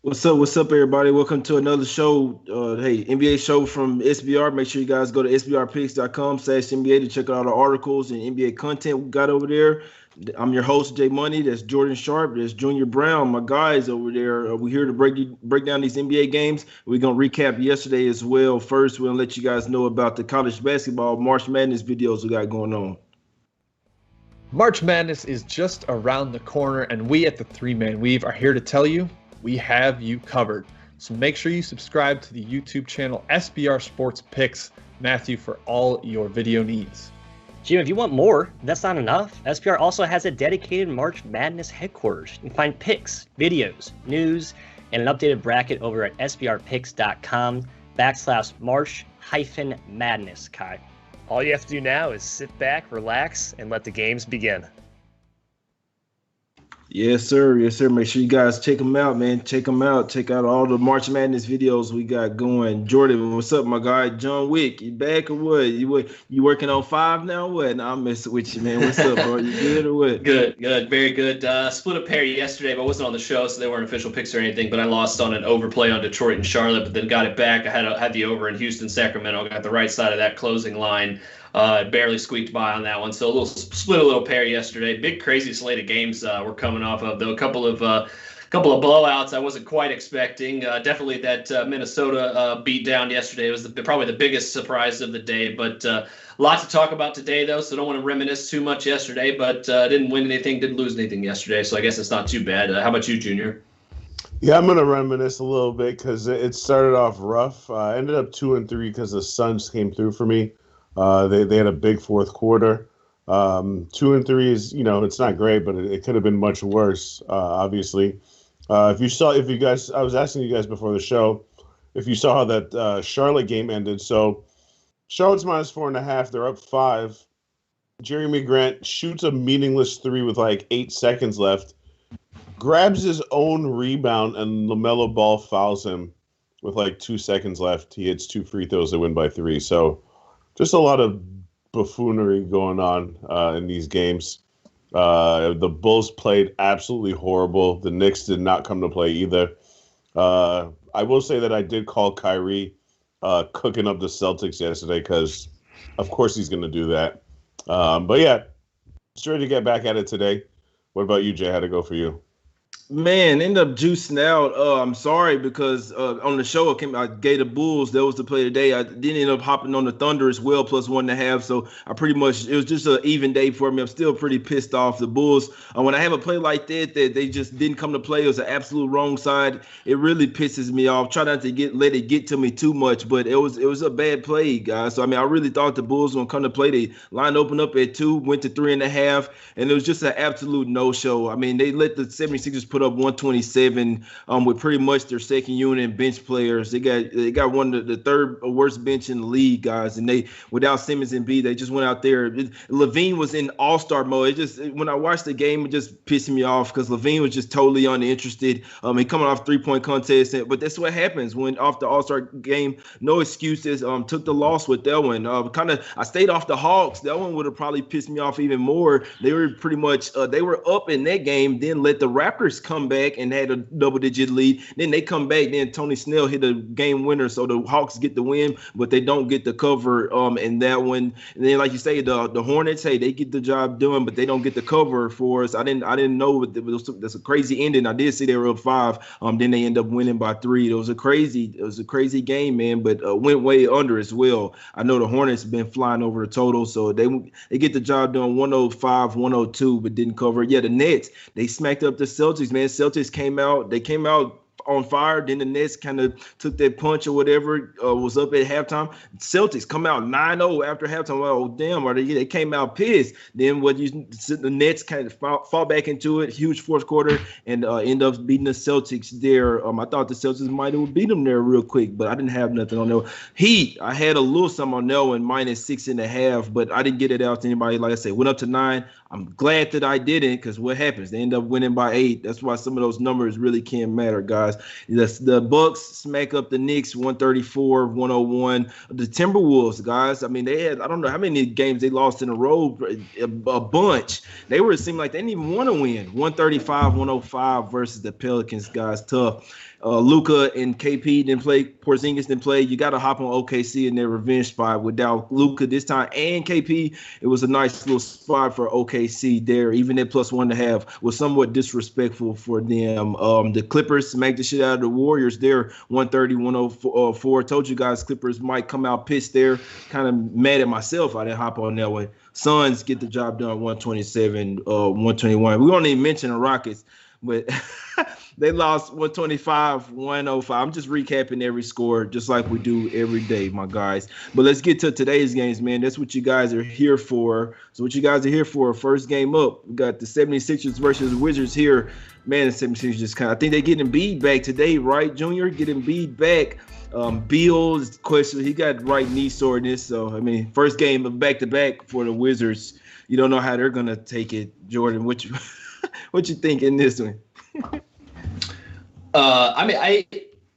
What's up, everybody? Welcome to another show. Hey, NBA show from SBR. Make sure you guys go to sbrpicks.com/NBA to check out all the articles and NBA content we got over there. I'm your host, Jay Money. That's Jordan Sharp. That's Junior Browne. My guys over there. We're here to break down these NBA games. We're gonna recap yesterday as well. First, we're gonna let you guys know about the college basketball March Madness videos we got going on. March Madness is just around the corner, and we at the Three Man Weave are here to tell you we have you covered. So make sure you subscribe to the YouTube channel SBR Sports Picks, Matthew, for all your video needs. Jim, if you want more, that's not enough. SBR also has a dedicated March Madness headquarters. You can find picks, videos, news, and an updated bracket over at sbrpicks.com/March-Madness, Kai. All you have to do now is sit back, relax, and let the games begin. Yes, sir. Yes, sir. Make sure you guys check them out, man. Check them out. Check out all the March Madness videos we got going. Jordan, what's up, my guy? John Wick, you back or what? You working on 5 now? What? Nah, I'm messing with you, man. What's up, bro? You good or what? Good, very good. Split a pair yesterday, but I wasn't on the show, so they weren't official picks or anything. But I lost on an overplay on Detroit and Charlotte, but then got it back. I had the over in Houston, Sacramento. I got the right side of that closing line. Barely squeaked by on that one. So split a little pair yesterday. Big crazy slate of games we're coming off of, though. A couple of blowouts I wasn't quite expecting. Definitely that Minnesota beat down yesterday was probably the biggest surprise of the day. But lots to talk about today, though, so don't want to reminisce too much yesterday. But didn't win anything, didn't lose anything yesterday, so I guess it's not too bad. How about you, Junior? Yeah, I'm gonna reminisce a little bit because it started off rough. I ended up 2-3 because the Suns came through for me. They had a big fourth quarter. 2-3 is, it's not great, but it could have been much worse. Obviously, I was asking you guys before the show if you saw how that Charlotte game ended. So Charlotte's -4.5. They're up 5. Jeremy Grant shoots a meaningless 3 with like 8 seconds left, grabs his own rebound, and LaMelo Ball fouls him with like 2 seconds left. He hits 2 free throws. They win by 3. So just a lot of buffoonery going on in these games. The Bulls played absolutely horrible. The Knicks did not come to play either. I will say that I did call Kyrie cooking up the Celtics yesterday because, of course, he's going to do that. But, yeah, just ready to get back at it today. What about you, Jay? How'd it go for you? Man, end up juicing out. I'm sorry because on the show I gave the Bulls. That was the play today. I did end up hopping on the Thunder as well, +1.5. So I pretty much it was just an even day for me. I'm still pretty pissed off. The Bulls. When I have a play like that they just didn't come to play, it was an absolute wrong side. It really pisses me off. Try not to let it get to me too much, but it was a bad play, guys. So I mean, I really thought the Bulls were gonna come to play. They line opened up at 2, went to 3.5, and it was just an absolute no-show. I mean, they let the 76ers put up 127 with pretty much their second unit bench players. They got one of the third worst bench in the league, guys. And they without Simmons and B, they just went out there. Levine was in all-star mode. When I watched the game, it just pissed me off because Levine was just totally uninterested. He coming off 3-point contest, but that's what happens when off the all-star game. No excuses. Took the loss with that one. I stayed off the Hawks. That one would have probably pissed me off even more. They were pretty much they were up in that game, then let the Raptors come back and had a double-digit lead. Then they come back. Then Tony Snell hit a game winner, so the Hawks get the win, but they don't get the cover in that one. And then, like you say, the Hornets, hey, they get the job done, but they don't get the cover for us. I didn't know that's a crazy ending. I did see they were up 5. Then they end up winning by 3. It was a crazy game, man, but went way under as well. I know the Hornets have been flying over the total, so they get the job done 105, 102, but didn't cover. Yeah, the Nets, they smacked up the Celtics, man. Celtics came out on fire. Then the Nets kind of took that punch or whatever, was up at halftime. Celtics come out 9-0 after halftime. Well, damn, they came out pissed. Then the Nets kind of fall back into it, huge fourth quarter, and end up beating the Celtics there. I thought the Celtics might have beat them there real quick, but I didn't have nothing on there. Heat, I had a little something on there and -6.5, but I didn't get it out to anybody. Like I said, went up to 9. I'm glad that I didn't because what happens? They end up winning by 8. That's why some of those numbers really can't matter, guys. guys. The Bucks smack up the Knicks 134-101. The Timberwolves, guys. I mean, they had, I don't know how many games they lost in a row, a bunch. It seemed like they didn't even want to win. 135-105 versus the Pelicans, guys. Tough. Luka and KP didn't play. Porzingis didn't play. You got to hop on OKC in their revenge spot without Luka this time and KP. It was a nice little spot for OKC there. Even at +1.5 was somewhat disrespectful for them. The Clippers smacked the shit out of the Warriors there, 130-104. Told you guys Clippers might come out pissed there. Kind of mad at myself I didn't hop on that one. Suns get the job done, 127-121. We won't even mention the Rockets, but they lost 125-105. I'm just recapping every score just like we do every day, my guys. But let's get to today's games, man. That's what you guys are here for. So what you guys are here for, first game up, we got the 76ers versus Wizards here. Man, the 76ers just kind of, I think they're getting Embiid back today, right, Junior? Getting Embiid back. Beal's question, he got right knee soreness. So, I mean, first game of back-to-back for the Wizards. You don't know how they're going to take it. Jordan, what you think in this one?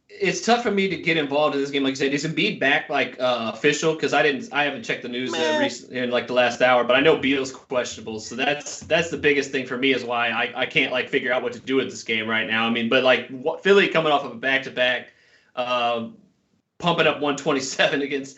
It's tough for me to get involved in this game. Like I said, is Embiid back official? Because I haven't checked the news recently in like the last hour, but I know Beal's questionable. So that's the biggest thing for me is why I can't like figure out what to do with this game right now. I mean, but like Philly coming off of a back-to-back, pumping up 127 against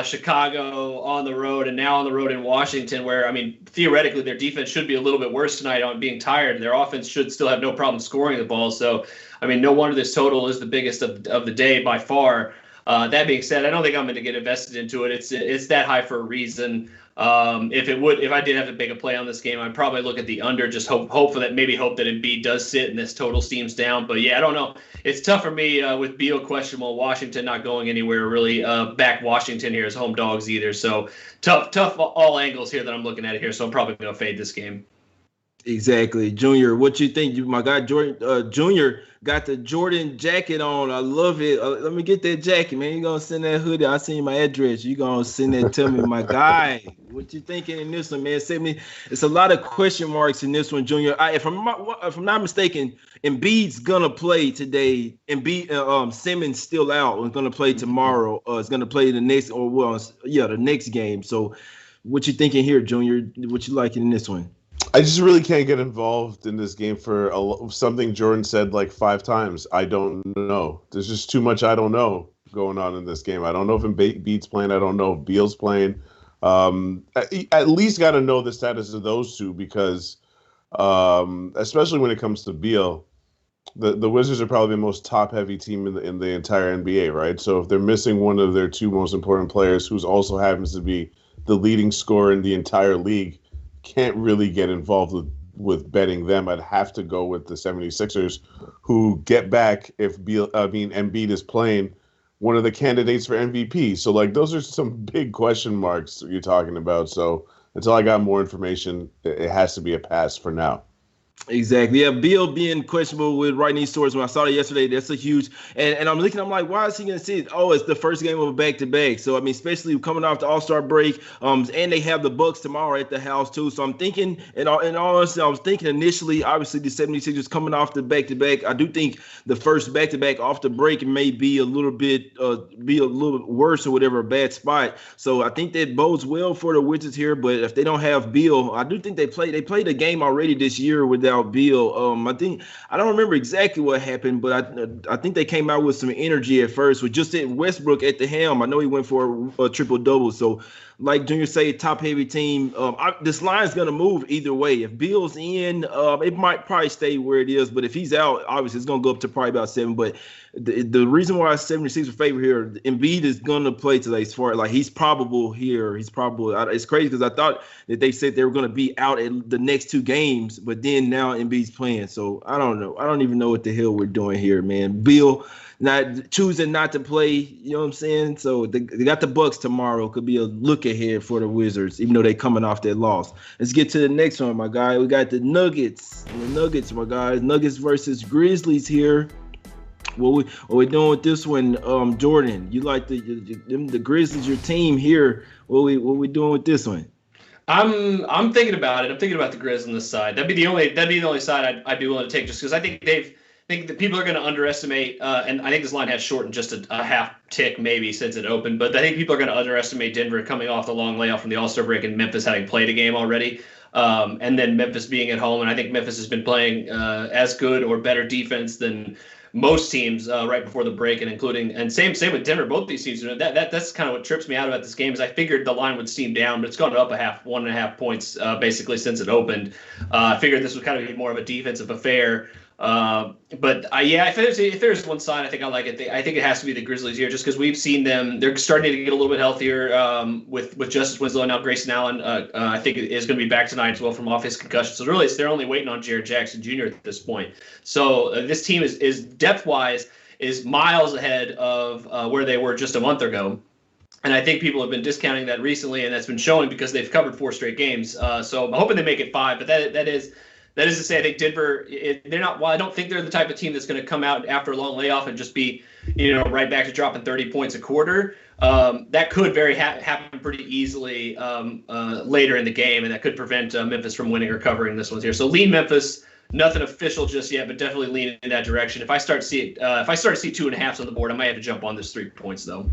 Chicago on the road, and now on the road in Washington, where, I mean, theoretically their defense should be a little bit worse tonight on being tired. Their offense should still have no problem scoring the ball. So, I mean, no wonder this total is the biggest of the day by far. That being said, I don't think I'm going to get invested into it. It's that high for a reason. If I did have to make a play on this game, I'd probably look at the under, just hope that Embiid does sit and this total steams down. But yeah, I don't know. It's tough for me with Beal questionable, Washington not going anywhere really. Back Washington here as home dogs either. So tough all angles here that I'm looking at here. So I'm probably going to fade this game. Exactly. Junior, what you think? My guy Jordan Junior got the Jordan jacket on. I love it. Let me get that jacket, man. You gonna send that hoodie? I send you my address. You gonna send that to me, my guy. What you thinking in this one, man? Send me. It's a lot of question marks in this one, Junior. If I'm not mistaken, Embiid's gonna play today. Simmons still out. Is gonna play tomorrow. Is gonna play the next the next game. So, what you thinking here, Junior? What you liking in this one? I just really can't get involved in this game for something Jordan said like 5 times. I don't know. There's just too much I don't know going on in this game. I don't know if Embiid's playing. I don't know if Beal's playing. At least got to know the status of those two because, especially when it comes to Beal, the Wizards are probably the most top-heavy team in the entire NBA, right? So if they're missing one of their 2 most important players, who also happens to be the leading scorer in the entire league, can't really get involved with betting them. I'd have to go with the 76ers, who get back if Embiid is playing, one of the candidates for MVP. So, like, those are some big question marks you're talking about. So until I got more information, it has to be a pass for now. Exactly. Yeah, Beal being questionable with right knee soreness. When I saw it yesterday, that's a huge. And I'm looking. I'm like, why is he going to see it? Oh, it's the first game of a back-to-back. So I mean, especially coming off the All-Star break, and they have the Bucks tomorrow at the house too. So I'm thinking, in all honesty, I was thinking initially, obviously the 76ers coming off the back-to-back. I do think the first back-to-back off the break may be a little bit worse or whatever, a bad spot. So I think that bodes well for the Wizards here. But if they don't have Beal, I do think they played a game already this year without Beal. I don't remember exactly what happened, but I think they came out with some energy at first with just Westbrook at the helm. I know he went for a triple-double. So, like Junior say, top-heavy team. This line's going to move either way. If Beal's in, it might probably stay where it is. But if he's out, obviously it's going to go up to probably about 7. But the reason why 76 are favorite here, Embiid is going to play today. As far like he's probable here. It's crazy because I thought that they said they were going to be out at the next 2 games, but then now Embiid's playing. So I don't know. I don't even know what the hell we're doing here, man. Beal not choosing not to play, you know what I'm saying? So they got the Bucks tomorrow. Could be a look ahead for the Wizards, even though they're coming off that loss. Let's get to the next one, my guy. We got the Nuggets. My guys. Nuggets versus Grizzlies here. What we doing with this one, Jordan? You like the Grizzlies, your team here? What we doing with this one? I'm thinking about it. I'm thinking about the Grizz on this side. That'd be the only side I'd be willing to take, just because I think they've think that people are going to underestimate, and I think this line has shortened just a half tick maybe since it opened, but I think people are going to underestimate Denver coming off the long layoff from the All-Star break and Memphis having played a game already, and then Memphis being at home. And I think Memphis has been playing as good or better defense than most teams right before the break, and same with Denver. Both these teams, that's kind of what trips me out about this game. Is I figured the line would steam down, but it's gone up 1.5 points basically since it opened. I figured this would kind of be more of a defensive affair. But if there's one side I think I like it, I think it has to be the Grizzlies here, just because we've seen them. They're starting to get a little bit healthier with Justice Winslow and now Grayson Allen. I think is going to be back tonight as well from off his concussion. So really, they're only waiting on Jared Jackson Jr. at this point. So this team is depth wise is miles ahead of where they were just a month ago. And I think people have been discounting that recently, and that's been showing because they've covered 4 straight games. So I'm hoping they make it 5, but that is to say, I think Denver, they're not. Well, I don't think they're the type of team that's going to come out after a long layoff and just be, right back to dropping 30 points a quarter. That could happen pretty easily later in the game, and that could prevent Memphis from winning or covering this one here. So lean Memphis. Nothing official just yet, but definitely lean in that direction. If I start to see 2.5s on the board, I might have to jump on this 3 points though.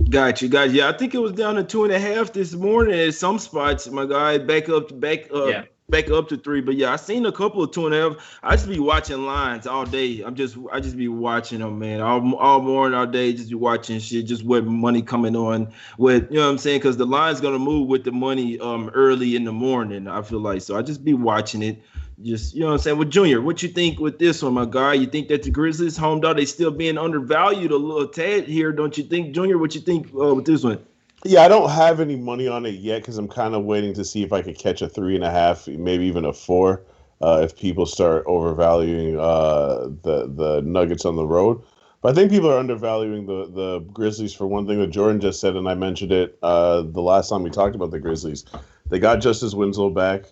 Got you, guys. Yeah, I think it was down to 2.5 this morning at some spots. My guy, back up to 3. But yeah, I seen a couple of 2.5. I just be watching lines all day. I just be watching them, man. All morning, all day, just be watching shit. Just what money coming on with, what I'm saying? Because the line's gonna move with the money early in the morning. I feel like so. I just be watching it. Just, what I'm saying? With Junior, what you think with this one, my guy? You think that the Grizzlies home dog, they still being undervalued a little tad here, don't you think, Junior? What you think with this one? Yeah, I don't have any money on it yet because I'm kind of waiting to see if I could catch a 3.5, maybe even a 4, if people start overvaluing the Nuggets on the road. But I think people are undervaluing the Grizzlies for one thing that Jordan just said, and I mentioned it the last time we talked about the Grizzlies. They got Justice Winslow back.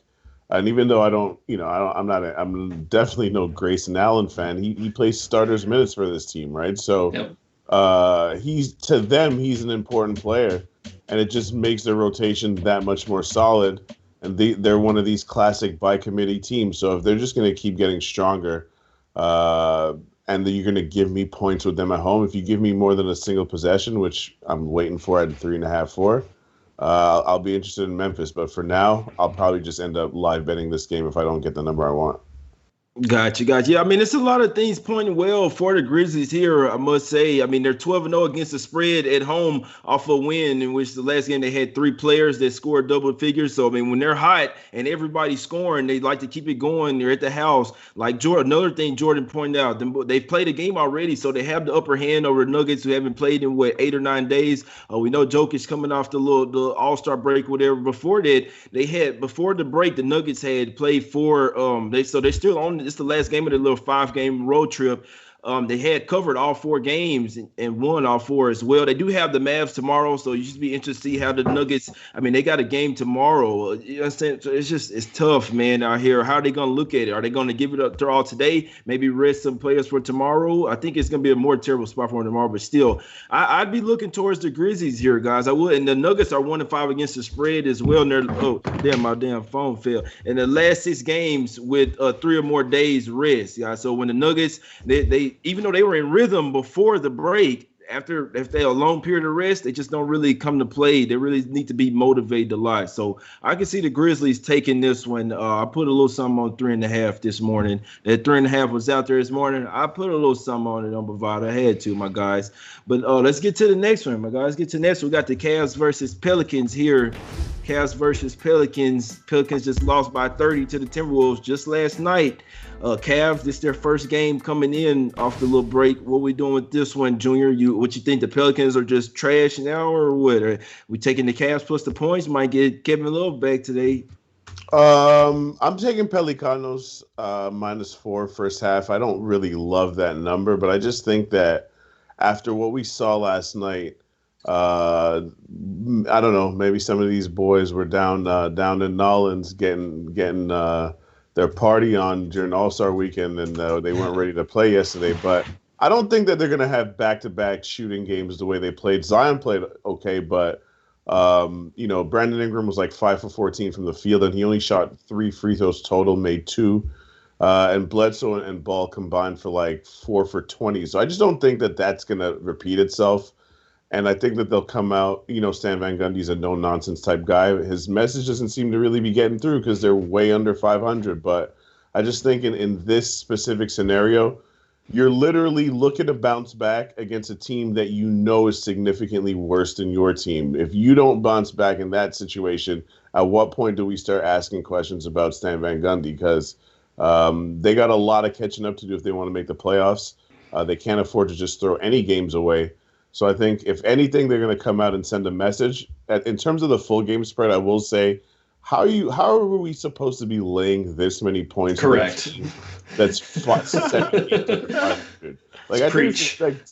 And even though I'm definitely no Grayson Allen fan. He plays starters minutes for this team, right? So yep. He's an important player, and it just makes their rotation that much more solid. And they're one of these classic by committee teams. So if they're just going to keep getting stronger, and then you're going to give me points with them at home, if you give me more than a single possession, which I'm waiting for at 3.5, 4. I'll be interested in Memphis, but for now, I'll probably just end up live betting this game if I don't get the number I want. Gotcha. Yeah, I mean, it's a lot of things pointing well for the Grizzlies here, I must say. I mean, they're 12-0 against the spread at home off a win in which the last game they had 3 players that scored double figures. So, I mean, when they're hot and everybody's scoring, they like to keep it going. They're at the house. Like another thing Jordan pointed out, they've played a game already, so they have the upper hand over the Nuggets who haven't played in, 8 or 9 days. We know Jokic coming off the All-Star break, whatever. Before that, before the break, the Nuggets had played 4. They're still on. It's the last game of the little 5-game road trip. They had covered all 4 games and won all 4 as well. They do have the Mavs tomorrow, so you should be interested to see how the Nuggets. I mean, they got a game tomorrow. You understand? So it's tough, man, out here. How are they going to look at it? Are they going to give it up to all today? Maybe rest some players for tomorrow. I think it's going to be a more terrible spot for them tomorrow, but still, I'd be looking towards the Grizzlies here, guys. I would, and the Nuggets are 1-5 against the spread as well. And my damn phone fell. In the last 6 games with 3 or more days rest, guys. So when the Nuggets, they even though they were in rhythm before the break, if they have a long period of rest, they just don't really come to play. They really need to be motivated a lot. So I can see the Grizzlies taking this one. I put a little something on 3.5 this morning. That 3.5 was out there this morning. I put a little something on it on Bovada. I had to, my guys. But let's get to the next one, my guys. Get to the next one. We got the Cavs versus Pelicans here. Cavs versus Pelicans. Pelicans just lost by 30 to the Timberwolves just last night. Cavs, this is their first game coming in off the little break. What we doing with this one, Junior? What you think? The Pelicans are just trash now, or what? Are we taking the Cavs plus the points? Might get Kevin Love back today. I'm taking Pelicanos -4 first half. I don't really love that number, but I just think that after what we saw last night, I don't know. Maybe some of these boys were down in Nolans getting their party on during All-Star weekend, and they weren't ready to play yesterday. But I don't think that they're going to have back-to-back shooting games the way they played. Zion played okay, but Brandon Ingram was like 5 for 14 from the field, and he only shot 3 free throws total, made 2. and Bledsoe and Ball combined for like 4 for 20. So I just don't think that that's going to repeat itself. And I think that they'll come out, Stan Van Gundy's a no-nonsense type guy. His message doesn't seem to really be getting through because they're way under 500. But I just think in this specific scenario, you're literally looking to bounce back against a team that is significantly worse than your team. If you don't bounce back in that situation, at what point do we start asking questions about Stan Van Gundy? Because they got a lot of catching up to do if they want to make the playoffs. They can't afford to just throw any games away. So I think, if anything, they're going to come out and send a message. In terms of the full game spread, I will say, how are we supposed to be laying this many points? Correct. That's 700. Like, I think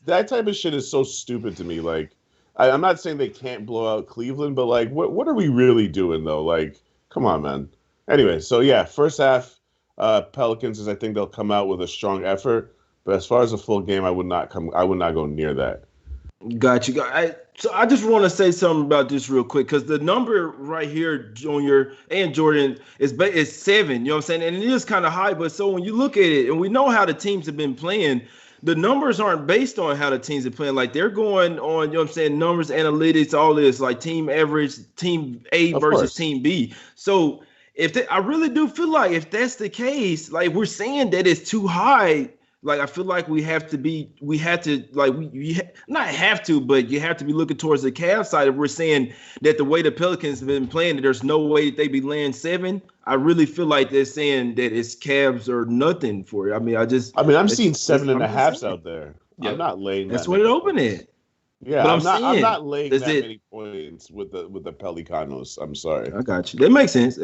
that type of shit is so stupid to me. Like, I'm not saying they can't blow out Cleveland, but like, what are we really doing though? Like, come on, man. Anyway, so yeah, first half, Pelicans, I think they'll come out with a strong effort. But as far as a full game, I would not go near that. Got you. So I just want to say something about this real quick, because the number right here, Junior and Jordan, is 7. You know what I'm saying? And it is kind of high. But so when you look at it, and we know how the teams have been playing, the numbers aren't based on how the teams are playing. Like, they're going on, numbers, analytics, all this, like team average, team A versus team B. So I really do feel like if that's the case, like, we're saying that it's too high. Like, I feel like you have to be looking towards the Cavs side. If we're saying that the way the Pelicans have been playing, there's no way that they be laying 7. I really feel like they're saying that it's Cavs or nothing for it. I'm seeing 7.5s out there. Yep. I'm not laying. That's what it opened at. Yeah, I'm not laying that many points with the Pelicanos. I'm sorry. I got you. That makes sense.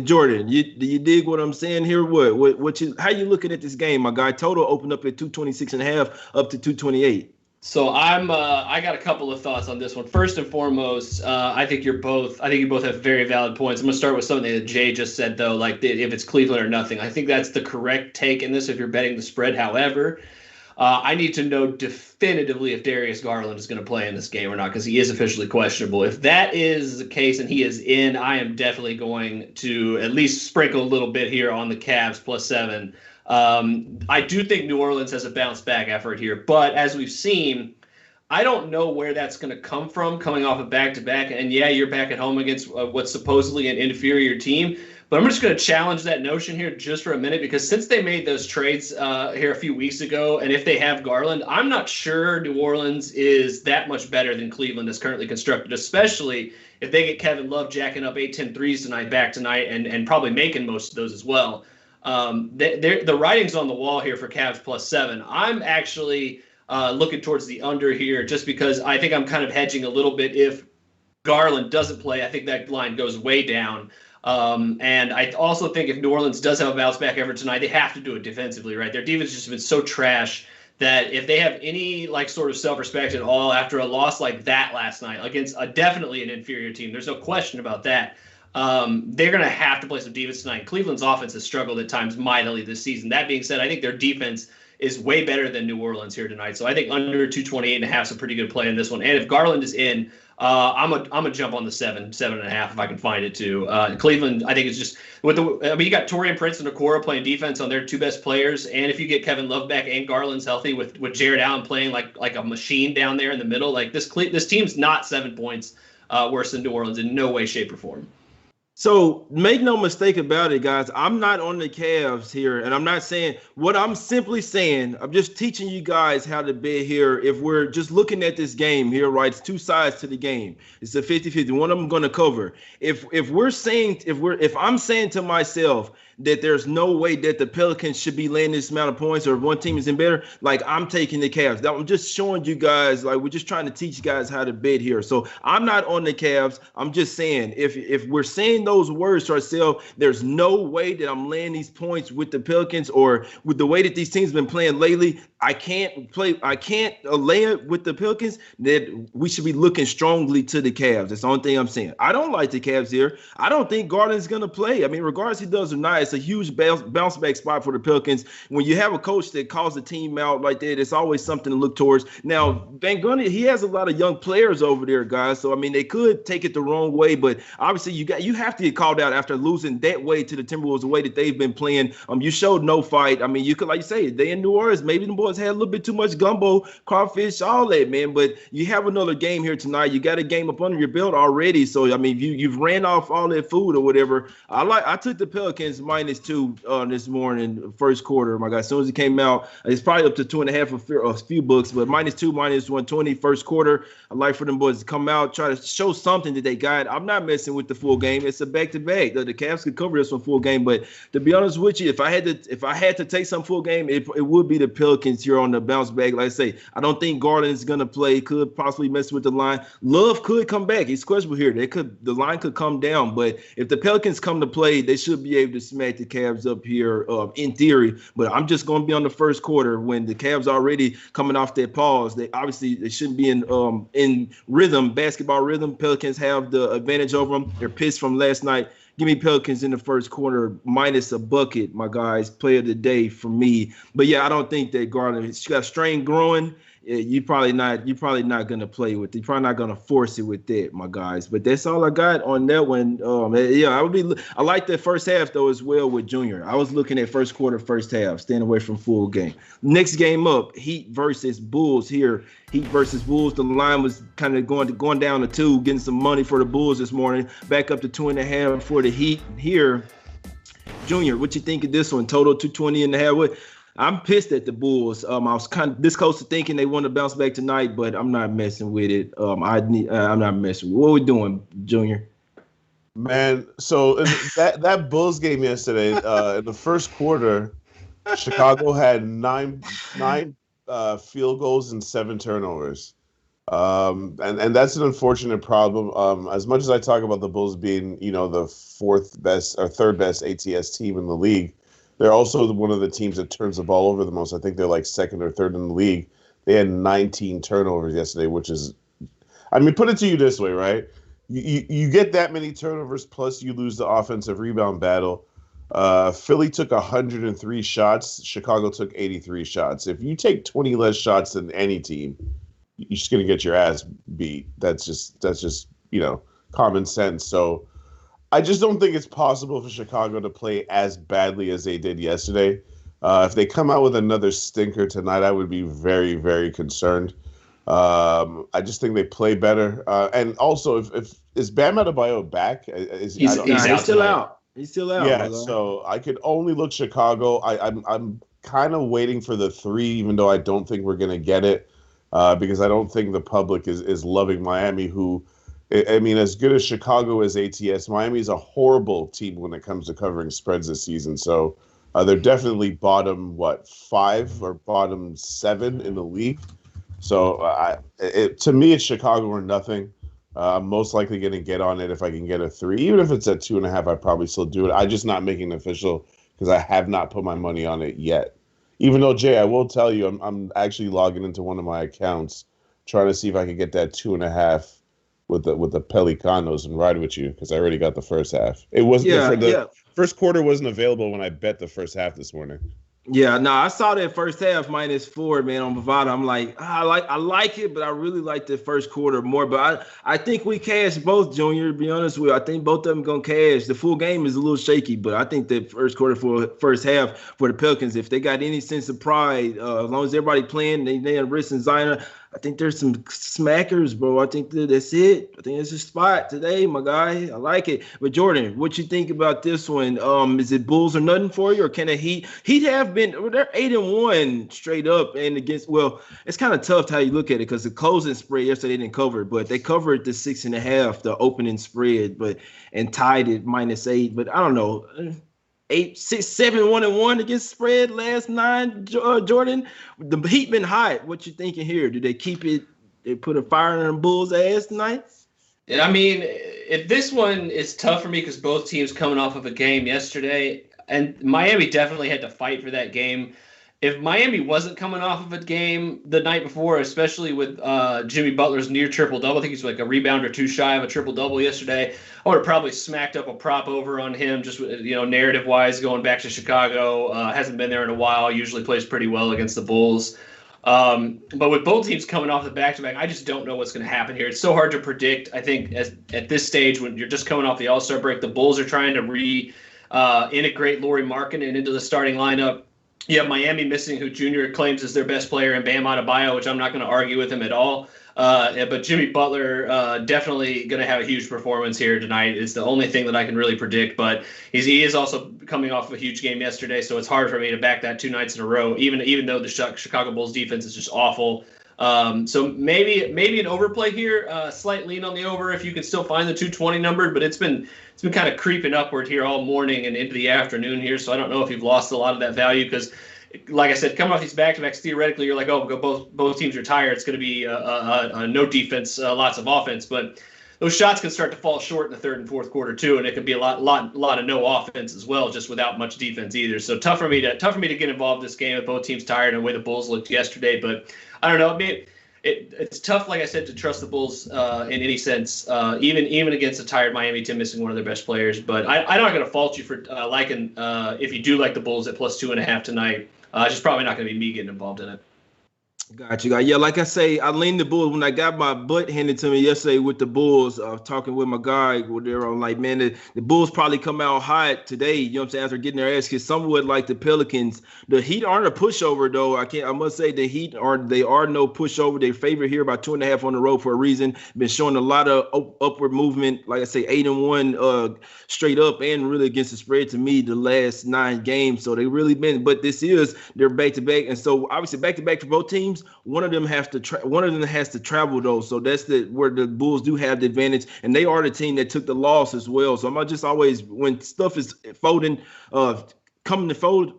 Jordan, do you dig what I'm saying here? How you looking at this game, my guy? Total opened up at 226.5 up to 228. So I got a couple of thoughts on this one. First and foremost, I think you both have very valid points. I'm gonna start with something that Jay just said, though, like if it's Cleveland or nothing. I think that's the correct take in this if you're betting the spread. However, I need to know definitively if Darius Garland is going to play in this game or not, because he is officially questionable. If that is the case and he is in, I am definitely going to at least sprinkle a little bit here on the Cavs +7. I do think New Orleans has a bounce back effort here, but as we've seen, I don't know where that's going to come from coming off a back-to-back. And yeah, you're back at home against what's supposedly an inferior team. But I'm just going to challenge that notion here just for a minute, because since they made those trades here a few weeks ago, and if they have Garland, I'm not sure New Orleans is that much better than Cleveland is currently constructed, especially if they get Kevin Love jacking up 8-10 threes tonight and probably making most of those as well. The writing's on the wall here for Cavs +7. I'm actually looking towards the under here just because I think I'm kind of hedging a little bit. If Garland doesn't play, I think that line goes way down. And I also think if New Orleans does have a bounce back effort tonight, they have to do it defensively, right? Their defense has just been so trash that if they have any sort of self-respect at all after a loss like that last night against definitely an inferior team, there's no question about that. They're going to have to play some defense tonight. Cleveland's offense has struggled at times mightily this season. That being said, I think their defense is way better than New Orleans here tonight. So I think under 228.5 is a pretty good play in this one. And if Garland is in, I'm a jump on the 7.5 if I can find it too. Cleveland, I think, is just you got Taurean Prince and Okoro playing defense on their two best players, and if you get Kevin Love back and Garland's healthy with Jared Allen playing like a machine down there in the middle, like this team's not 7 points worse than New Orleans in no way, shape, or form. So make no mistake about it, guys. I'm not on the Cavs here, and I'm not saying what I'm simply saying. I'm just teaching you guys how to bet here. If we're just looking at this game here, right? It's two sides to the game. It's a 50-50. One of them going to cover. If I'm saying to myself that there's no way that the Pelicans should be laying this amount of points, or if one team is in better, like, I'm taking the Cavs. I'm just showing you guys, like, we're just trying to teach you guys how to bet here. So I'm not on the Cavs. I'm just saying, if we're saying those words to ourselves, there's no way that I'm laying these points with the Pelicans, or with the way that these teams have been playing lately. I can't lay it with the Pelicans. That we should be looking strongly to the Cavs. That's the only thing I'm saying. I don't like the Cavs here. I don't think Garland's going to play. I mean, regardless if he does or not, it's a huge bounce back spot for the Pelicans. When you have a coach that calls the team out like that, it's always something to look towards. Now, Van Gundy, he has a lot of young players over there, guys. So I mean, they could take it the wrong way, but obviously you have to get called out after losing that way to the Timberwolves, the way that they've been playing. You showed no fight. I mean, you could, like you say, they in New Orleans, maybe the boys had a little bit too much gumbo, crawfish, all that, man. But you have another game here tonight. You got a game up under your belt already. So I mean, you've ran off all that food or whatever. I took the Pelicans -2 this morning, first quarter. My God, as soon as it came out, it's probably up to 2.5 a few books, but -2, -120 first quarter. I like for them boys to come out, try to show something that they got. I'm not messing with the full game. It's a back-to-back. The Cavs could cover this one full game, but to be honest with you, if I had to take some full game, it would be the Pelicans here on the bounce back. Like I say, I don't think Garland's gonna play. Could possibly mess with the line. Love could come back. He's questionable here. The line could come down, but if the Pelicans come to play, they should be able to smack the Cavs up here in theory. But I'm just going to be on the first quarter when the Cavs already coming off their pause. They shouldn't be in rhythm, basketball rhythm. Pelicans have the advantage over them. They're pissed from last night. Give me Pelicans in the first quarter minus a bucket, my guys. Play of the day for me. But yeah, I don't think that Garland. She got strain growing. You're probably not going to play with it. You're probably not going to force it with that, my guys. But that's all I got on that one. I like the first half, though, as well with Junior. I was looking at first quarter, first half, staying away from full game. Next game up, Heat versus Bulls here. Heat versus Bulls. The line was kind of going down to 2, getting some money for the Bulls this morning. Back up to 2.5 for the Heat here. Junior, what you think of this one? Total 220.5. I'm pissed at the Bulls. I was kind of this close to thinking they want to bounce back tonight, but I'm not messing with it. I'm not messing with it. What are we doing, Junior? Man, so that Bulls game yesterday, in the first quarter, Chicago had nine field goals and 7 turnovers. And that's an unfortunate problem. As much as I talk about the Bulls being, the 4th best or 3rd best ATS team in the league, they're also one of the teams that turns the ball over the most. I think they're like 2nd or 3rd in the league. They had 19 turnovers yesterday, which is, I mean, put it to you this way, right? You get that many turnovers, plus you lose the offensive rebound battle. Philly took 103 shots. Chicago took 83 shots. If you take 20 less shots than any team, you're just going to get your ass beat. That's just common sense. So I just don't think it's possible for Chicago to play as badly as they did yesterday. If they come out with another stinker tonight, I would be very, very concerned. I just think they play better. And also, if is Bam Adebayo back? He's still out. He's still out. Yeah, so I could only look Chicago. I'm kind of waiting for the 3, even though I don't think we're going to get it, because I don't think the public is loving Miami, who, I mean, as good as Chicago is ATS, Miami is a horrible team when it comes to covering spreads this season. So they're definitely bottom, 5 or bottom 7 in the league. So to me, it's Chicago or nothing. I'm most likely going to get on it if I can get a 3. Even if it's at 2.5, I'd probably still do it. I'm just not making it official because I have not put my money on it yet. Even though, Jay, I will tell you, I'm actually logging into one of my accounts trying to see if I can get that 2.5 with the Pelicanos and ride with you because I already got the first half. It wasn't first quarter wasn't available when I bet the first half this morning. Yeah, no, I saw that first half -4, man, on Bovada. I'm like, I like it, but I really like the first quarter more. But I think we cashed both, Junior, to be honest with you. I think both of them going to cash. The full game is a little shaky, but I think the first quarter for first half for the Pelicans, if they got any sense of pride, as long as everybody playing, they have Riss and Zion, I think there's some smackers, bro. I think that's it. I think it's a spot today, my guy. I like it. But Jordan, what you think about this one? Is it Bulls or nothing for you, or can the Heat have been? They're 8-1 straight up and against. Well, it's kind of tough how you look at it because the closing spread yesterday they didn't cover it, but they covered the 6.5, the opening spread, and tied it -8. But I don't know. 8, 6, 7, 1-1 against spread last 9. Jordan, the Heat been hot. What you thinking here? Do they keep it? They put a fire in the Bulls' ass tonight? And I mean, if this one is tough for me because both teams coming off of a game yesterday, and Miami definitely had to fight for that game. if Miami wasn't coming off of a game the night before, especially with Jimmy Butler's near triple-double, I think he's like a rebound or two shy of a triple-double yesterday, I would have probably smacked up a prop over on him, just, narrative-wise, going back to Chicago. Hasn't been there in a while, usually plays pretty well against the Bulls. But with both teams coming off the back-to-back, I just don't know what's going to happen here. It's so hard to predict. I think at this stage, when you're just coming off the All-Star break, the Bulls are trying to integrate Lauri Markkanen into the starting lineup. You have Miami missing who Junior claims is their best player in Bam Adebayo, which I'm not going to argue with him at all. But Jimmy Butler definitely going to have a huge performance here tonight. It's the only thing that I can really predict. But he is also coming off of a huge game yesterday, so it's hard for me to back that 2 nights in a row, even though the Chicago Bulls defense is just awful. So maybe an overplay here, slight lean on the over if you can still find the 220 number, but it's been kind of creeping upward here all morning and into the afternoon here. So I don't know if you've lost a lot of that value because, like I said, coming off these back-to-backs, theoretically you're like, oh, both teams are tired. It's going to be no defense, lots of offense, but those shots can start to fall short in the third and fourth quarter too, and it could be a lot of no offense as well, just without much defense either. So tough for me to get involved in this game with both teams tired and the way the Bulls looked yesterday. But I don't know. I mean, it's tough, like I said, to trust the Bulls in any sense, even against a tired Miami team missing one of their best players. But I'm not going to fault you for liking if you do like the Bulls at +2.5 tonight. It's just probably not going to be me getting involved in it. Got you. Yeah, like I say, I leaned the Bulls when I got my butt handed to me yesterday with the Bulls. Talking with my guy, where I'm like, man, the Bulls probably come out hot today. You know what I'm saying? After getting their ass kicked, somewhat like the Pelicans. The Heat aren't a pushover though. I must say the Heat are no pushover. They favorite here by 2.5 on the road for a reason. Been showing a lot of upward movement. Like I say, 8-1 straight up and really against the spread to me the last 9 games. So they really been. But this is their back-to-back, and so obviously back-to-back for both teams. One of them has to travel though, so that's where the Bulls do have the advantage, and they are the team that took the loss as well. So I'm just always, when stuff is folding, coming to fold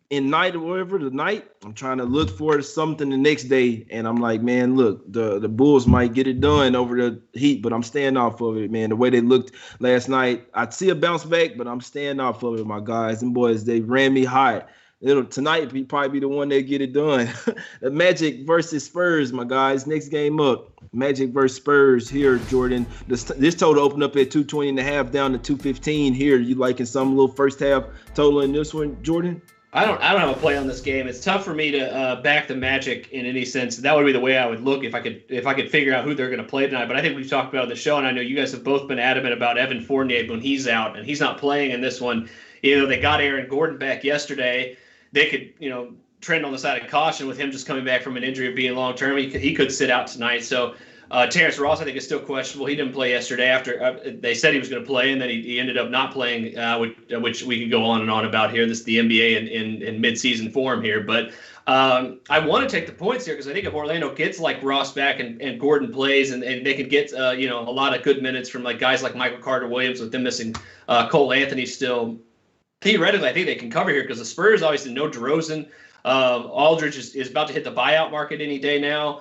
in night or whatever the night, I'm trying to look for something the next day, and I'm like, man, look, the Bulls might get it done over the Heat, but I'm staying off of it, man. The way they looked last night, I'd see a bounce back, but I'm staying off of it, my guys and boys. They ran me hot. Tonight probably be the one that get it done. The Magic versus Spurs, my guys. Next game up, Magic versus Spurs here, Jordan. This total opened up at 220.5 down to 215 here. You liking some little first half total in this one, Jordan? I don't have a play on this game. It's tough for me to back the Magic in any sense. That would be the way I would look if I could figure out who they're going to play tonight. But I think we've talked about the show, and I know you guys have both been adamant about Evan Fournier when he's out, and he's not playing in this one. They got Aaron Gordon back yesterday. They could, trend on the side of caution with him just coming back from an injury of being long-term. He could sit out tonight. So Terrence Ross, I think, is still questionable. He didn't play yesterday after they said he was going to play, and then he ended up not playing, which we could go on and on about here. This is the NBA in mid-season form here. But I want to take the points here because I think if Orlando gets like Ross back and Gordon plays and they can get, a lot of good minutes from like guys like Michael Carter-Williams with them missing Cole Anthony still, theoretically, I think they can cover here because the Spurs, obviously, no DeRozan. Aldridge is about to hit the buyout market any day now.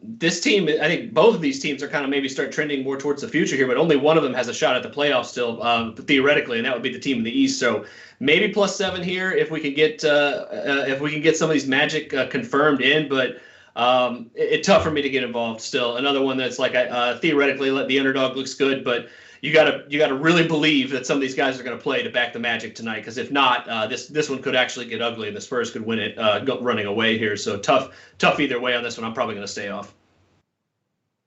This team, I think both of these teams are kind of maybe start trending more towards the future here, but only one of them has a shot at the playoffs still, theoretically, and that would be the team in the East. So maybe +7 here if we can get some of these Magic confirmed in, but it's tough for me to get involved still. Another one that's like theoretically the underdog looks good, but you gotta really believe that some of these guys are going to play to back the Magic tonight, because if not, this one could actually get ugly and the Spurs could win it running away here. So tough either way on this one. I'm probably going to stay off.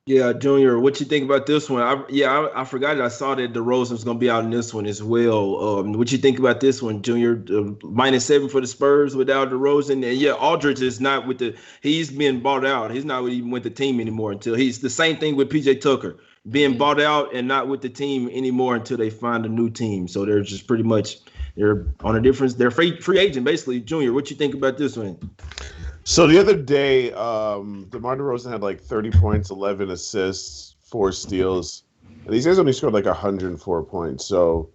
Yeah, Junior, what you think about this one? I forgot I saw that DeRozan was going to be out in this one as well. What you think about this one, Junior? -7 for the Spurs without DeRozan. And yeah, Aldridge is not he's been bought out. He's not even with the team anymore until he's the same thing with PJ Tucker. Being bought out and not with the team anymore until they find a new team. So they're just pretty much they're on a difference. They're free agent basically. Junior, what you think about this one? So the other day, DeMar DeRozan had like 30 points, 11 assists, 4 steals, and these guys only scored like 104 points. So,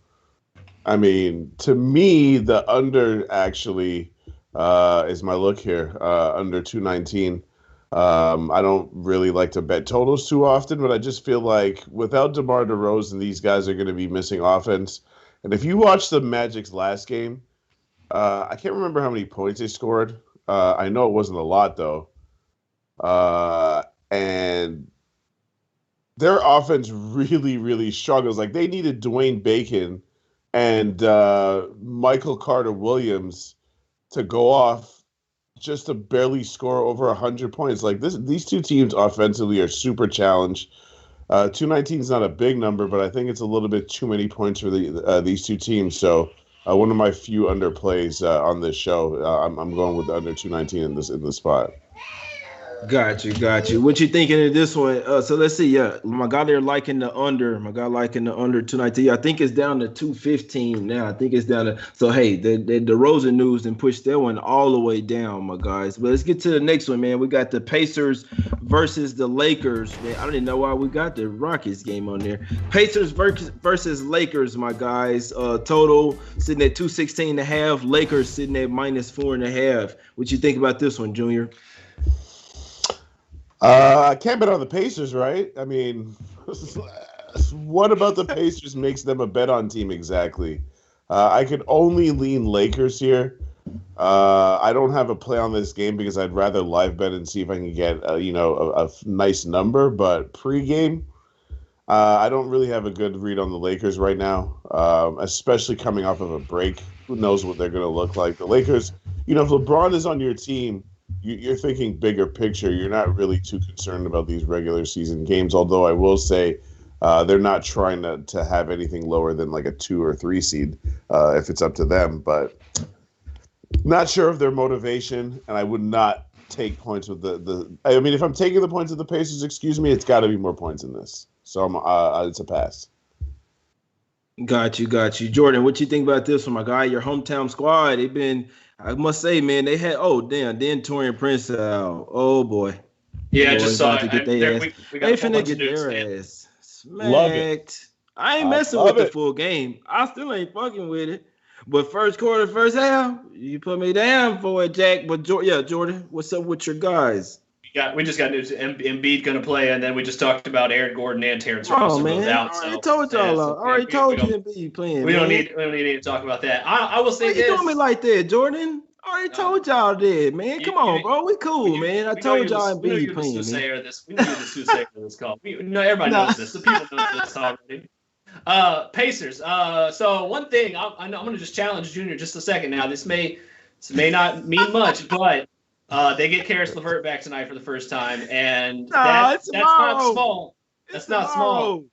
I mean, to me, the under actually is my look here, under 219. I don't really like to bet totals too often, but I just feel like without DeMar DeRozan, these guys are going to be missing offense. And if you watch the Magic's last game, I can't remember how many points they scored. I know it wasn't a lot though. And their offense really, really struggles. Like they needed Dwayne Bacon and Michael Carter-Williams to go off just to barely score over 100 points. Like these two teams offensively are super challenged. 219 is not a big number, but I think it's a little bit too many points for these two teams. So one of my few underplays on this show. I'm going with the under 219 in this spot. Got you. What you thinking of this one? So let's see. Yeah, my guy there liking the under. My guy liking the under 219. I think it's down to 215 now. I think it's down to. So hey, the Rosen news and pushed that one all the way down, my guys. But let's get to the next one, man. We got the Pacers versus the Lakers. Man, I don't even know why we got the Rockets game on there. Pacers versus Lakers, my guys. Total sitting at 216.5. Lakers sitting at -4.5. What you think about this one, Junior? I can't bet on the Pacers, right? I mean, what about the Pacers makes them a bet on team exactly? I could only lean Lakers here. I don't have a play on this game because I'd rather live bet and see if I can get a nice number. But pregame, I don't really have a good read on the Lakers right now, especially coming off of a break. Who knows what they're going to look like? The Lakers, if LeBron is on your team, you're thinking bigger picture. You're not really too concerned about these regular season games, although I will say they're not trying to have anything lower than like a 2 or 3 seed if it's up to them. But not sure of their motivation, and I would not take points with I mean, if I'm taking the points of the Pacers, it's got to be more points in this. So it's a pass. Got you. Jordan, what you think about this one, my guy? Your hometown squad, they've been, I must say, man, they had, then Torian Prince out. Oh, boy. Yeah, I just saw it. They finna get their ass smacked. I ain't messing with the full game. I still ain't fucking with it. But first quarter, first half, you put me down for it, Jack. But, Jordan, what's up with your guys? We just got news. Embiid going to play, and then we just talked about Aaron Gordon and Terrence Ross are both out. I told y'all. I already told you Embiid playing. We don't need to talk about that. I will say this. Why you doing me like that, Jordan? I already told y'all that, man. Come on, bro. We cool, man. I told y'all Embiid playing, man. We know you're the soothsayer of this call. Everybody knows this. The people know this already. Pacers. So one thing, I'm going to just challenge Junior just a second now. This may not mean much, but they get Karis LeVert back tonight for the first time, and that's not small. That's not small.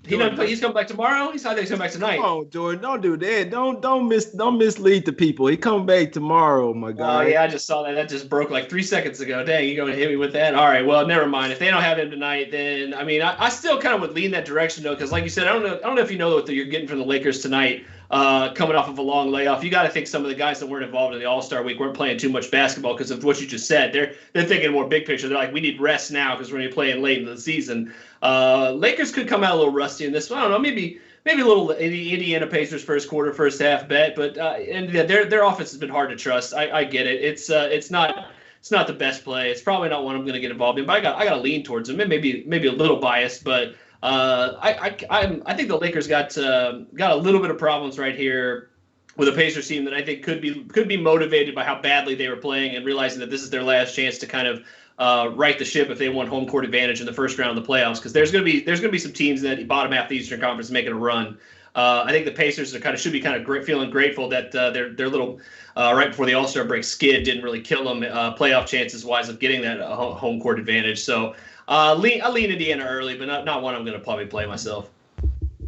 He's coming back tomorrow. He's coming back tonight. Come on, Jordan. Don't do that. Don't mislead the people. He coming back tomorrow, my guy. Oh yeah, I just saw that. That just broke like 3 seconds ago. Dang, you going to hit me with that? All right. Well, never mind. If they don't have him tonight, then I mean, I still kind of would lean that direction though, because like you said, I don't know if you know what you're getting from the Lakers tonight. Coming off of a long layoff, you got to think some of the guys that weren't involved in the All-Star week weren't playing too much basketball because of what you just said. They're thinking more big picture. They're like, we need rest now because we're going to be playing late in the season. Lakers could come out a little rusty in this one. I don't know, maybe a little Indiana Pacers first quarter, first half bet, but their offense has been hard to trust. I get it. It's not the best play. It's probably not one I'm going to get involved in, but I got to lean towards them. Maybe a little biased, but. I think the Lakers got a little bit of problems right here with a Pacers team that I think could be motivated by how badly they were playing and realizing that this is their last chance to kind of right the ship if they want home court advantage in the first round of the playoffs, because there's going to be some teams in that bottom half of the Eastern Conference making a run. I think the Pacers should be feeling grateful that their little right before the All-Star break skid didn't really kill them playoff chances wise of getting that home court advantage. So. I lean Indiana early, but not one I'm going to probably play myself.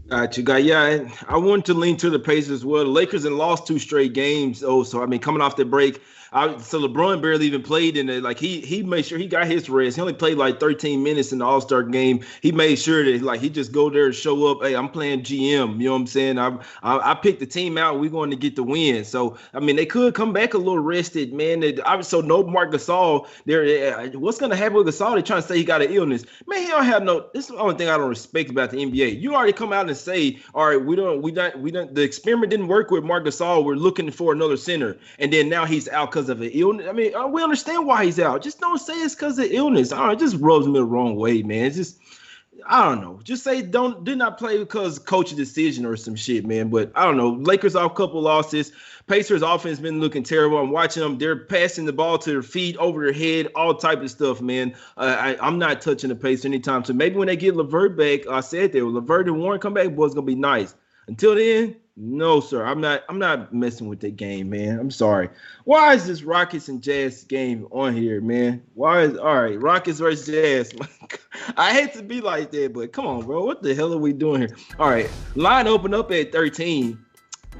Got you, guy. Yeah, I wanted to lean to the Pacers as well. The Lakers had lost 2 straight games. So I mean, coming off the break, so LeBron barely even played in it. Like he made sure he got his rest. He only played like 13 minutes in the All-Star game. He made sure that like he just go there and show up. Hey, I'm playing GM. You know what I'm saying? I picked the team out. We're going to get the win. So I mean, they could come back a little rested, man. So no Marc Gasol. What's going to happen with Gasol? They're trying to say he got an illness. Man, he don't have no. This is the only thing I don't respect about the NBA. You already come out and say, all right, we don't. The experiment didn't work with Marc Gasol. We're looking for another center, and then now he's out because of an illness. I mean, we understand why he's out. Just don't say it's because of illness. It just rubs me the wrong way, man. It's just, I don't know. Just say did not play because coaching decision or some shit, man. But I don't know. Lakers off a couple losses. Pacers offense been looking terrible. I'm watching them. They're passing the ball to their feet, over their head, all type of stuff, man. I'm not touching the Pacers anytime soon. Maybe when they get LeVert back, I said that when LeVert and Warren come back, boy, it's gonna be nice. Until then, no, sir. I'm not messing with that game, man. I'm sorry. Why is this Rockets and Jazz game on here, man? All right, Rockets versus Jazz. I hate to be like that, but come on, bro. What the hell are we doing here? All right, line opened up at 13.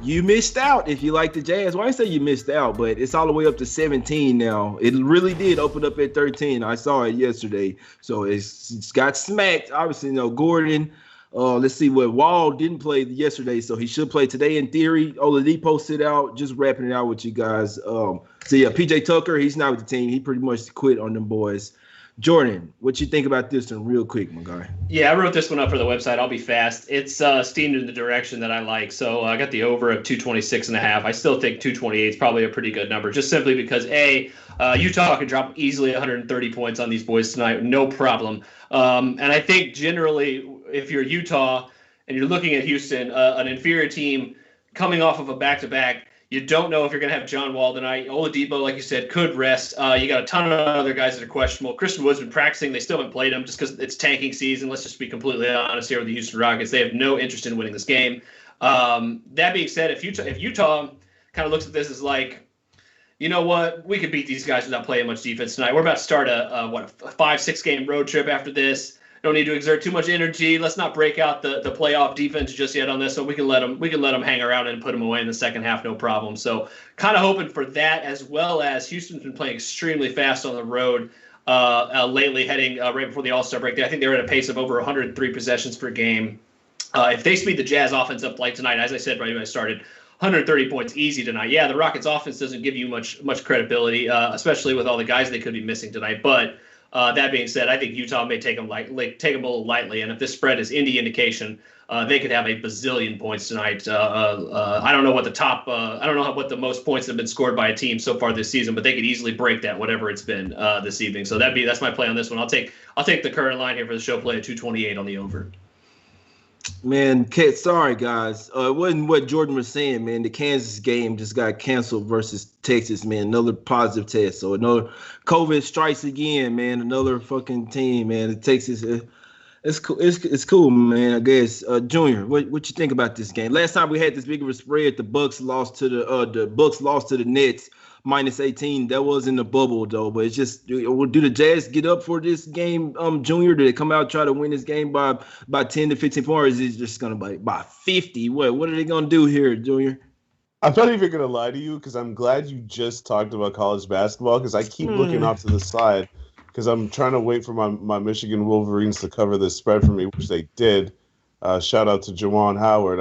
You missed out if you like the Jazz. Well, I say you missed out, but it's all the way up to 17 now. It really did open up at 13. I saw it yesterday. So it's got smacked. Obviously, Gordon. Let's see what Wall didn't play yesterday, so he should play today in theory. Oladipo sit out. Just wrapping it out with you guys. PJ Tucker, he's not with the team. He pretty much quit on them boys. Jordan, what you think about this one real quick, my guy? Yeah, I wrote this one up for the website. I'll be fast. It's steamed in the direction that I like. So I got the over of 226.5. I still think 228 is probably a pretty good number, just simply because, Utah can drop easily 130 points on these boys tonight, no problem. And I think generally, if you're Utah and you're looking at Houston, an inferior team coming off of a back-to-back, you don't know if you're going to have John Wall tonight. Oladipo, like you said, could rest. You got a ton of other guys that are questionable. Christian Wood's been practicing. They still haven't played him just because it's tanking season. Let's just be completely honest here with the Houston Rockets. They have no interest in winning this game. That being said, if Utah kind of looks at this as like, you know what, we could beat these guys without playing much defense tonight. We're about to start a 5-6 game road trip after this. Don't need to exert too much energy. Let's not break out the playoff defense just yet on this, so we can let them hang around and put them away in the second half, no problem. So kind of hoping for that, as well as Houston's been playing extremely fast on the road lately, heading right before the All-Star break. I think they're at a pace of over 103 possessions per game. If they speed the Jazz offense up like tonight, as I said right when I started, 130 points easy tonight. Yeah, the Rockets offense doesn't give you much credibility, especially with all the guys they could be missing tonight, but that being said, I think Utah may take them a little lightly, and if this spread is any indication, they could have a bazillion points tonight. I don't know what what the most points have been scored by a team so far this season, but they could easily break that, whatever it's been this evening. So that's my play on this one. I'll take the current line here for the show play at 228 on the over. Man, sorry guys. It wasn't what Jordan was saying, man. The Kansas game just got canceled versus Texas, man. Another positive test. So another COVID strikes again, man. Another fucking team, man. The Texas, it's cool. It's cool, man. I guess. Junior, what you think about this game? Last time we had this big of a spread, the Bucks lost to the Nets. -18. That was in the bubble though, but it's just, do the Jazz get up for this game, Junior? Do they come out and try to win this game by 10 to 15 points, or is it just gonna be by 50? What are they gonna do here, Junior? I'm not even gonna lie to you because I'm glad you just talked about college basketball because I keep looking off to the side because I'm trying to wait for my Michigan Wolverines to cover this spread for me, which they did. Shout out to Juwan Howard.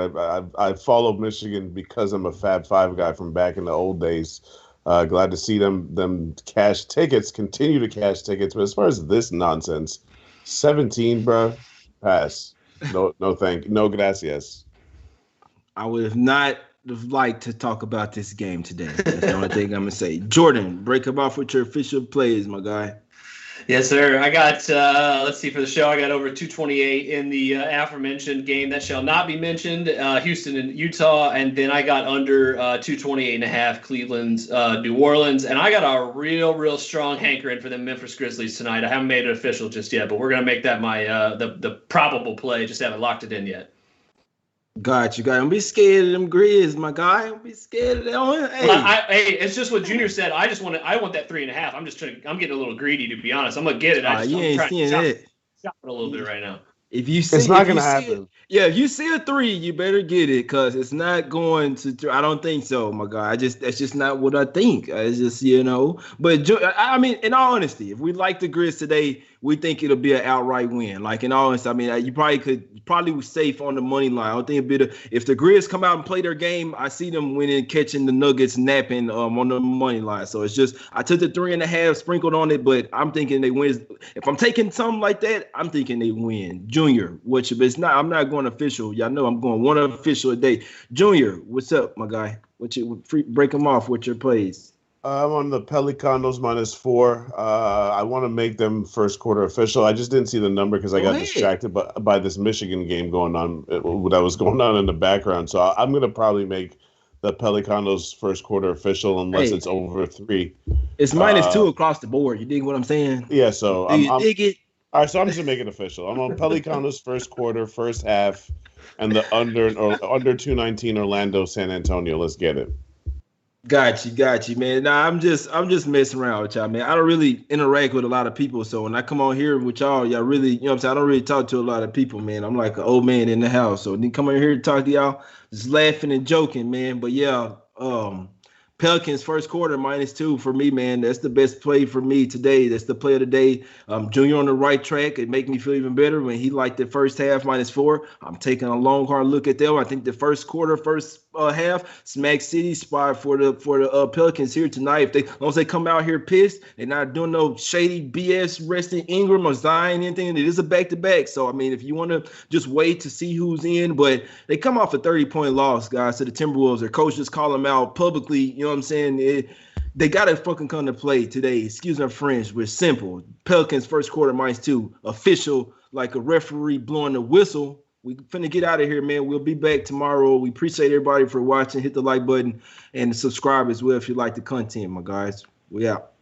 I followed Michigan because I'm a Fab Five guy from back in the old days. Glad to see them cash tickets, continue to cash tickets. But as far as this nonsense, 17, bro, pass. No, gracias. I would have not liked to talk about this game today. That's the only thing I'm gonna say. Jordan, break them off with your official plays, my guy. Yes, sir. I got, let's see, for the show, I got over 228 in the aforementioned game that shall not be mentioned, Houston and Utah, and then I got under 228.5 Cleveland, New Orleans, and I got a real strong hankering for the Memphis Grizzlies tonight. I haven't made it official just yet, but we're going to make that my the probable play. Just haven't locked it in yet. Got you. Don't be scared of them Grizz, my guy. Don't be scared of them. Hey, it's just what Junior said. I want that 3.5. I'm getting a little greedy, to be honest. I'm gonna get it. You ain't seeing it. Shop it a little bit right now. If you see, it's not gonna happen. If you see a 3, you better get it because it's not going to. I don't think so, my guy. That's just not what I think. It's just But I mean, in all honesty, if we like the Grizz today, we think it'll be an outright win. Like in all honesty, I mean, you probably was safe on the money line. I don't think if the Grizz come out and play their game, I see them winning, catching the Nuggets, napping on the money line. So it's just I took the 3.5, sprinkled on it, but I'm thinking they win. If I'm taking something like that, I'm thinking they win. Junior, but it's not. I'm not going official. Y'all know I'm going one official a day. Junior, what's up, my guy? Break them off with your plays. I'm on the Pelicans -4. I want to make them first quarter official. I just didn't see the number because I got distracted by this Michigan game going on that was going on in the background. So I'm going to probably make the Pelicans first quarter official unless it's over 3. It's -2 across the board. You dig what I'm saying? Yeah, so I'm dig it? All right, so I'm just going to make it official. I'm on Pelicans first quarter, first half, and the under 219 Orlando San Antonio. Let's get it. Got you, man. Nah, I'm just messing around with y'all, man. I don't really interact with a lot of people, so when I come on here with y'all really, you know what I'm saying? I don't really talk to a lot of people, man. I'm like an old man in the house, so then come on here to talk to y'all, just laughing and joking, man. But yeah, Pelicans first quarter -2 for me, man. That's the best play for me today. That's the play of the day. Junior on the right track. It make me feel even better when he liked the first half -4. I'm taking a long, hard look at them. I think the first quarter, half, Smack City spot for the Pelicans here tonight. As long as they come out here pissed, they're not doing no shady BS resting Ingram or Zion, anything. It is a back-to-back. So, I mean, if you want to just wait to see who's in, but they come off a 30-point loss, guys, to the Timberwolves. Their coach just called them out publicly. You know what I'm saying? They got to fucking come to play today. Excuse my French. We're simple. Pelicans first quarter -2. Official, like a referee blowing the whistle. We finna get out of here, man. We'll be back tomorrow. We appreciate everybody for watching. Hit the like button and subscribe as well if you like the content, my guys. We out.